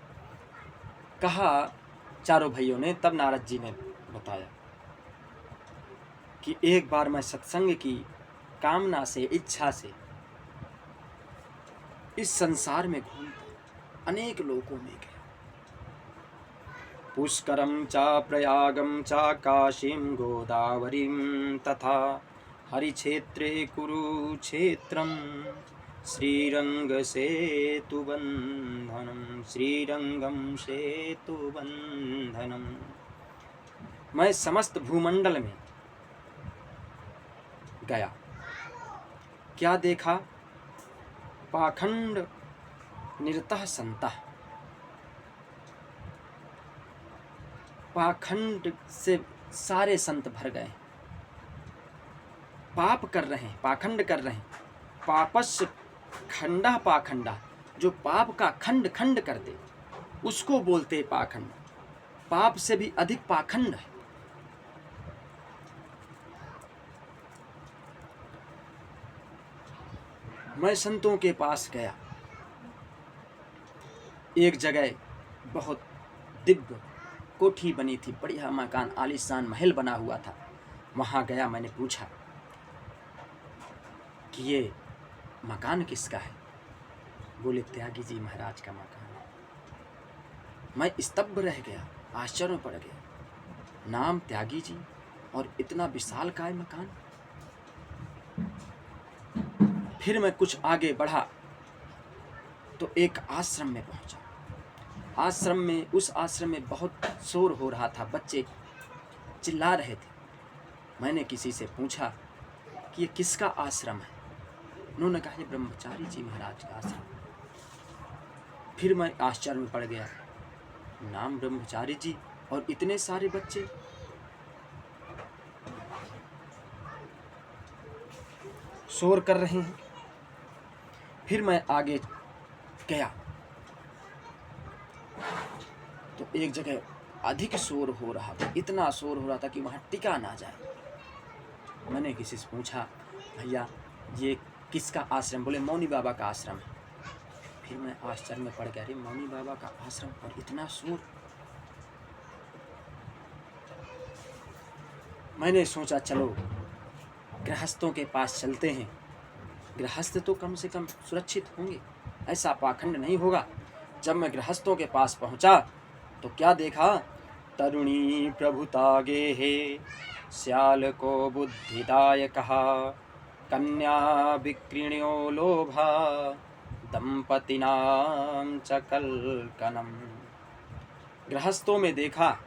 कहा चारों भाइयों ने, तब नारद जी ने बताया कि एक बार मैं सत्संग की कामना से, इच्छा से इस संसार में घूमता, अनेक लोकों में गया। पुष्करम चा प्रयागम चा काशीम गोदावरीम तथा हरिक्षेत्रे कुरुक्षेत्रम श्रीरंग सेतुबंधनम श्रीरंगम सेतुबंधनम। मैं समस्त भूमंडल में गया, क्या देखा? पाखंड निरतः संतः, पाखंड से सारे संत भर गए, पाप कर रहे हैं, पाखंड कर रहे हैं। पापस्य खंडा पाखंडा, जो पाप का खंड खंड कर दे उसको बोलते पाखंड। पाप से भी अधिक पाखंड है। मैं संतों के पास गया। एक जगह बहुत दिव्य कोठी बनी थी, बढ़िया मकान, आलीशान महल बना हुआ था। वहाँ गया, मैंने पूछा कि ये मकान किसका है? बोले त्यागी जी महाराज का मकान है। मैं स्तब्ध रह गया, आश्चर्य पड़ गया। नाम त्यागी जी और इतना विशालकाय मकान। फिर मैं कुछ आगे बढ़ा तो एक आश्रम में पहुंचा। आश्रम में, उस आश्रम में बहुत शोर हो रहा था, बच्चे चिल्ला रहे थे। मैंने किसी से पूछा कि ये किसका आश्रम है? उन्होंने कहा ये ब्रह्मचारी जी महाराज का आश्रम। फिर मैं आश्चर्य में पड़ गया, नाम ब्रह्मचारी जी और इतने सारे बच्चे। शोर कर रहे हैं। फिर मैं आगे गया तो एक जगह अधिक शोर हो रहा था, इतना शोर हो रहा था कि वहाँ टिका ना जाए। मैंने किसी से पूछा, भैया ये किसका आश्रम? बोले मौनी बाबा का आश्रम है। फिर मैं आश्चर्य में पड़ गया, अरे मौनी बाबा का आश्रम और इतना शोर। मैंने सोचा चलो गृहस्थों के पास चलते हैं, गृहस्थ तो कम से कम सुरक्षित होंगे, ऐसा पाखंड नहीं होगा। जब मैं गृहस्थों के पास पहुंचा तो क्या देखा? तरुणी प्रभुतागे हे श्याल को बुद्धिदाय कहा, कन्या विक्रीण्यो लोभा दंपतिनाम चकलकनम। गृहस्थों में देखा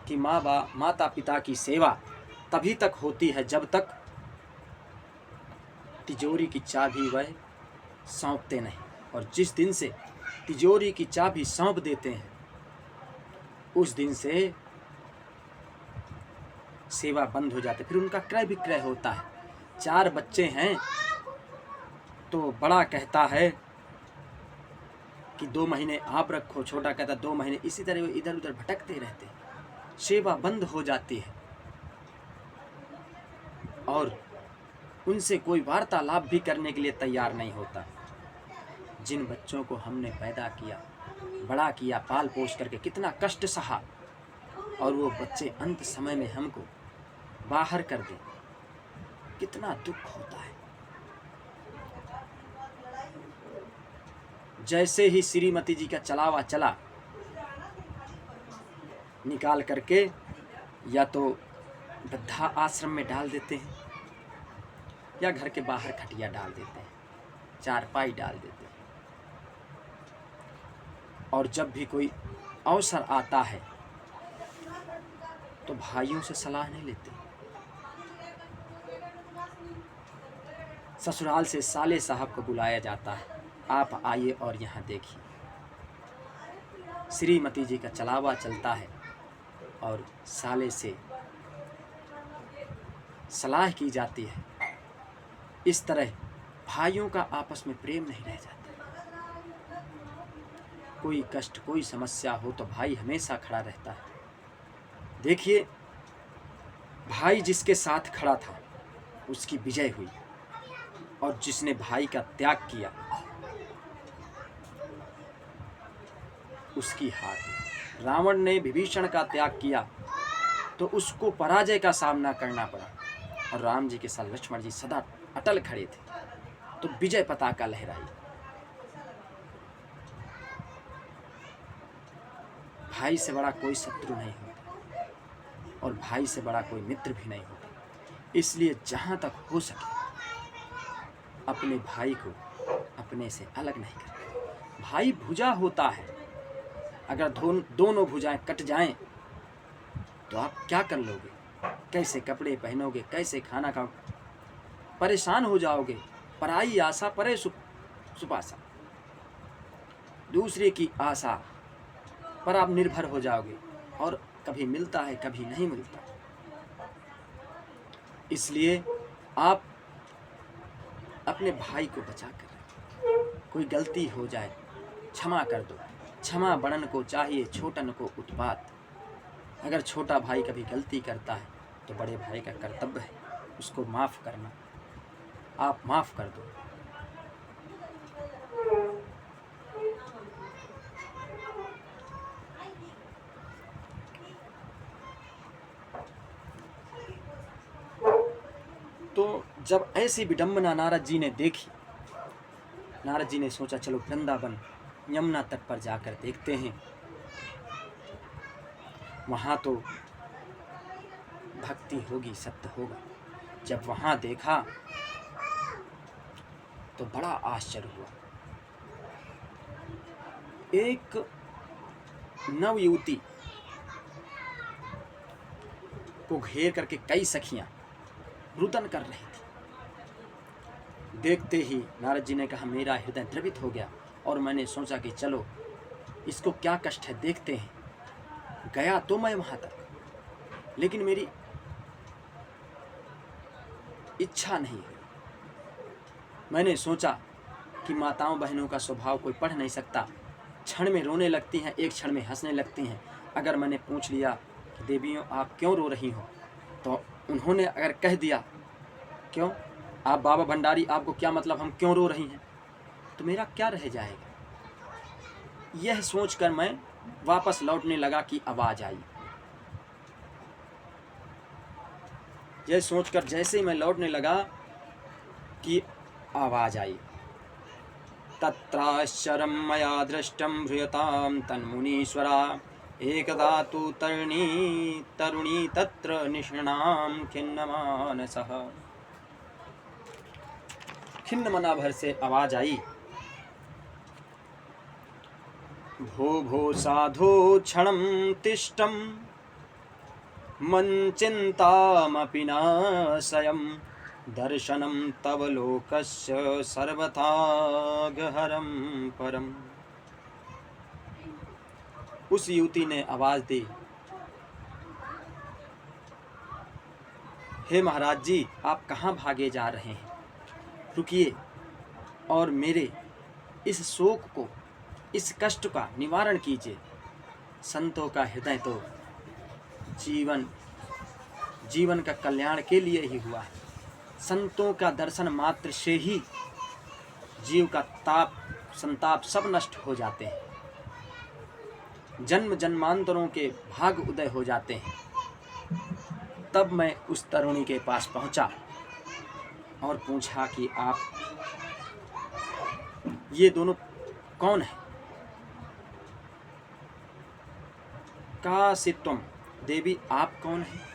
कि माता पिता की सेवा तभी तक होती है जब तक तिजोरी की चाबी वह सौंपते नहीं, और जिस दिन से तिजोरी की चाबी सौंप देते हैं उस दिन से सेवा बंद हो जाती है। फिर उनका क्रय विक्रय होता है। 4 बच्चे हैं तो बड़ा कहता है कि 2 महीने आप रखो, छोटा कहता 2 महीने, इसी तरह वो इधर उधर भटकते रहते हैं। सेवा बंद हो जाती है और उनसे कोई वार्तालाप भी करने के लिए तैयार नहीं होता। जिन बच्चों को हमने पैदा किया, बड़ा किया, पाल पोष करके कितना कष्ट सहा, और वो बच्चे अंत समय में हमको बाहर कर दें, कितना दुख होता है। जैसे ही श्रीमती जी का चलावा चला, निकाल करके या तो वृद्धा आश्रम में डाल देते हैं या घर के बाहर खटिया डाल देते हैं, चारपाई डाल देते हैं। और जब भी कोई अवसर आता है तो भाइयों से सलाह नहीं लेते। ससुराल से साले साहब को बुलाया जाता है, आप आइए और यहाँ देखिए। श्रीमती जी का चलावा चलता है और साले से सलाह की जाती है। इस तरह भाइयों का आपस में प्रेम नहीं रह जाता। कोई कष्ट, कोई समस्या हो तो भाई हमेशा खड़ा रहता है। देखिए, भाई जिसके साथ खड़ा था उसकी विजय हुई, और जिसने भाई का त्याग किया उसकी हार हुई। रावण ने विभीषण का त्याग किया तो उसको पराजय का सामना करना पड़ा, और राम जी के साथ लक्ष्मण जी सदा अटल खड़े थे तो विजय पताका लहराई। भाई से बड़ा कोई शत्रु नहीं होता और भाई से बड़ा कोई मित्र भी नहीं होता। इसलिए जहाँ तक हो सके अपने भाई को अपने से अलग नहीं करना। भाई भुजा होता है, अगर दोनों भुजाएं कट जाएं तो आप क्या कर लोगे? कैसे कपड़े पहनोगे? कैसे खाना खाओगे? परेशान हो जाओगे। पराई आशा परे सुपासा, दूसरे की आशा पर आप निर्भर हो जाओगे और कभी मिलता है कभी नहीं मिलता। इसलिए आप अपने भाई को बचा कर रखें। कोई गलती हो जाए क्षमा कर दो। क्षमा बड़न को चाहिए छोटन को उत्पात। अगर छोटा भाई कभी गलती करता है तो बड़े भाई का कर्तव्य है उसको माफ़ करना। आप माफ़ कर दो। तो जब ऐसी विडंबना नारद जी ने देखी, नारद जी ने सोचा चलो वृंदावन यमुना तट पर जाकर देखते हैं, वहाँ तो भक्ति होगी, सत्य होगा। जब वहाँ देखा तो बड़ा आश्चर्य हुआ। एक नवयुवती को घेर करके कई सखियां रुदन कर रही थी। देखते ही नारद जी ने कहा मेरा हृदय द्रवित हो गया और मैंने सोचा कि चलो इसको क्या कष्ट है देखते हैं। गया तो मैं वहां तक, लेकिन मेरी इच्छा नहीं हुई। मैंने सोचा कि माताओं बहनों का स्वभाव कोई पढ़ नहीं सकता, क्षण में रोने लगती हैं, एक क्षण में हंसने लगती हैं। अगर मैंने पूछ लिया कि देवियों आप क्यों रो रही हो, तो उन्होंने अगर कह दिया क्यों आप बाबा भंडारी आपको क्या मतलब हम क्यों रो रही हैं, तो मेरा क्या रह जाएगा। यह सोचकर मैं वापस लौटने लगा कि आवाज़ आई। यह सोचकर जैसे ही मैं लौटने लगा कि आवाज़ आई। तत्राश्चरं मया दृष्टं ह्रूयतां तन्मुनीश्वरा एकदा तु तरुणी तत्र निषण्णां खिन्नमानसः। खिन्न मना भर से आवाज़ आई, भो भो साधो क्षणं तिष्ठं मञ्चिन्तामपि नाशयं दर्शनं तव लोकस्य सर्वथा गहरं परम। उस युवती ने आवाज़ दी, हे महाराज जी आप कहाँ भागे जा रहे हैं, रुकिए और मेरे इस शोक को, इस कष्ट का निवारण कीजिए। संतों का हृदय तो जीवन का कल्याण के लिए ही हुआ है। संतों का दर्शन मात्र से ही जीव का ताप संताप सब नष्ट हो जाते हैं, जन्म जन्मांतरों के भाग उदय हो जाते हैं। तब मैं उस तरुणी के पास पहुंचा और पूछा कि आप ये दोनों कौन है। कासित्वम देवी आप कौन हैं।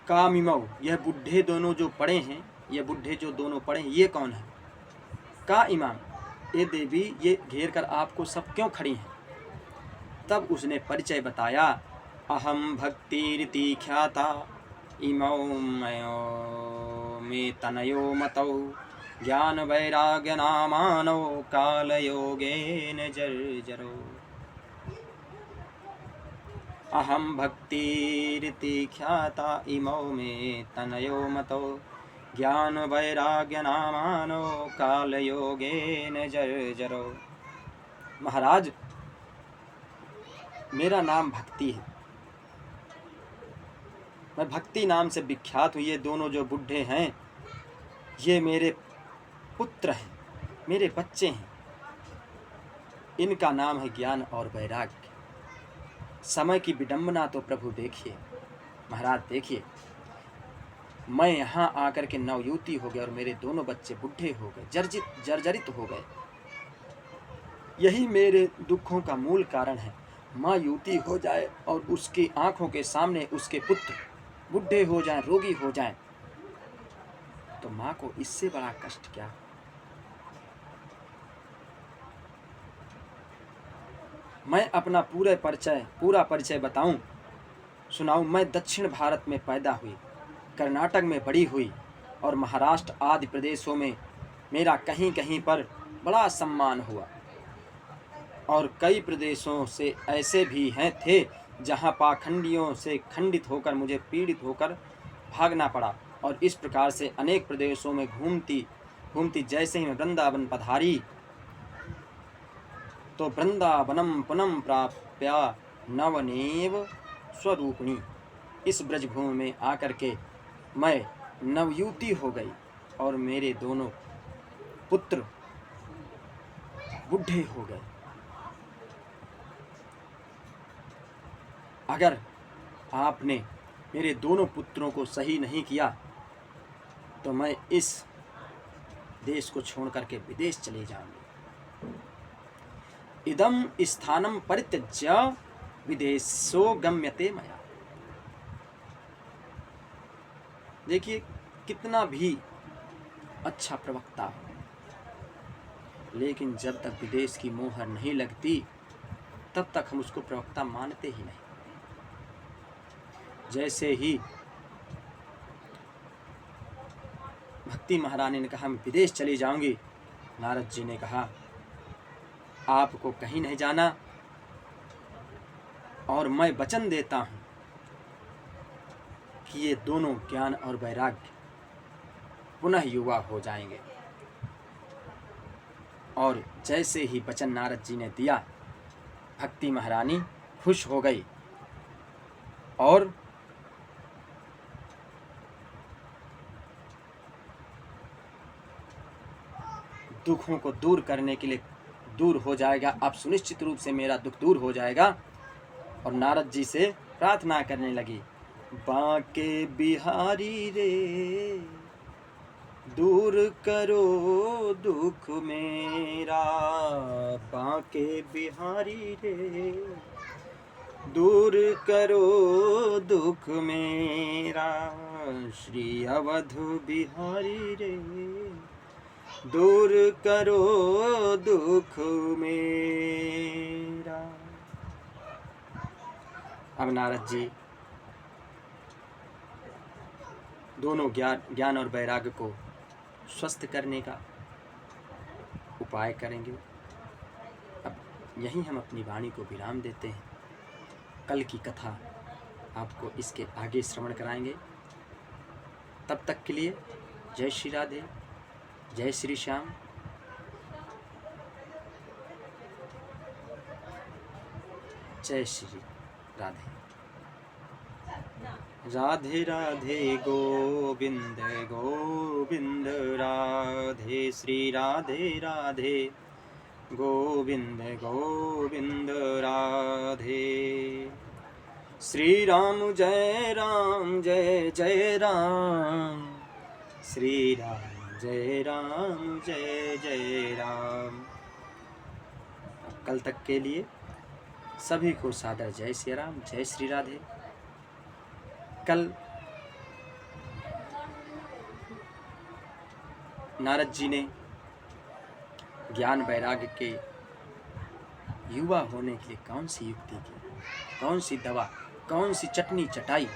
कामिमौ यह बुढ़े दोनों जो पड़े हैं, ये बुढ़े जो दोनों पड़े हैं ये कौन है। का इमाम ये देवी ये घेर कर आपको सब क्यों खड़ी हैं। तब उसने परिचय बताया, अहम भक्तिरिति ख्याता इमौ मयो मे तनयो मतौ ज्ञान वैराग्य नामानो कालयोगेन जर्जरो। अहम भक्तिरिति ख्याता इमौ मे तनयो मतौ ज्ञान वैराग्य नामानो कालयोगेन जर्जरो। महाराज मेरा नाम भक्ति है, मैं भक्ति नाम से विख्यात हूँ। ये दोनों जो बुढ़े हैं ये मेरे पुत्र हैं, मेरे बच्चे हैं। इनका नाम है ज्ञान और वैराग्य। समय की विडंबना तो प्रभु देखिए, महाराज देखिए, मैं यहाँ आकर के नवयुवती हो गए और मेरे दोनों बच्चे बुढ़े हो गए, जर्जरित हो गए। यही मेरे दुखों का मूल कारण है। माँ युवती हो जाए और उसकी आंखों के सामने उसके पुत्र बुढ़े हो जाएं, रोगी हो जाएं, तो माँ को इससे बड़ा कष्ट क्या। मैं अपना पूरा परिचय बताऊं, सुनाऊं। मैं दक्षिण भारत में पैदा हुई, कर्नाटक में बड़ी हुई और महाराष्ट्र आदि प्रदेशों में मेरा कहीं कहीं पर बड़ा सम्मान हुआ, और कई प्रदेशों से ऐसे भी थे जहां पाखंडियों से खंडित होकर मुझे पीड़ित होकर भागना पड़ा। और इस प्रकार से अनेक प्रदेशों में घूमती घूमती जैसे ही मैं वृंदावन पधारी, तो वृंदावनम पुनम प्राप्या नवनेव स्वरूपिणी, इस ब्रजभूमि में आकर के मैं नवयुवती हो गई और मेरे दोनों पुत्र बुढ़े हो गए। अगर आपने मेरे दोनों पुत्रों को सही नहीं किया तो मैं इस देश को छोड़ करके विदेश चले जाऊंगी। इदम स्थानम परित्यज्य विदेशो गम्यते मया। देखिए कितना भी अच्छा प्रवक्ता हो, लेकिन जब तक विदेश की मोहर नहीं लगती तब तक हम उसको प्रवक्ता मानते ही नहीं। जैसे ही भक्ति महारानी ने कहा मैं विदेश चली जाऊंगी, नारद जी ने कहा आपको कहीं नहीं जाना, और मैं वचन देता हूं कि ये दोनों ज्ञान और वैराग्य पुनः युवा हो जाएंगे। और जैसे ही वचन नारद जी ने दिया, भक्ति महारानी खुश हो गई और दुखों को दूर करने के लिए दूर हो जाएगा, अब सुनिश्चित रूप से मेरा दुख दूर हो जाएगा। और नारद जी से प्रार्थना करने लगी, बांके बिहारी रे दूर करो दुख मेरा, बांके बिहारी रे दूर करो दुख मेरा, श्री अवध बिहारी रे दूर करो दुख मेरा। अब नारद जी दोनों ज्ञान और वैराग्य को स्वस्थ करने का उपाय करेंगे। अब यहीं हम अपनी वाणी को विराम देते हैं। कल की कथा आपको इसके आगे श्रवण कराएंगे। तब तक के लिए जय श्री राधे, जय श्री श्याम। जय श्री राधे। राधे राधे गोविंद गोविंद, राधे श्री राधे राधे गोविंद गोविंद राधे। श्री राम जय जय राम, श्री राम जय राम। कल तक के लिए सभी को सादर जय श्री राम, जय श्री राधे। कल नारद जी ने ज्ञान वैराग्य के युवा होने के लिए कौन सी युक्ति की, कौन सी दवा, कौन सी चटनी चटाई,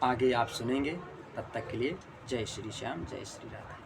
आगे आप सुनेंगे। तब तक के लिए जय श्री श्याम, जय श्री राधे।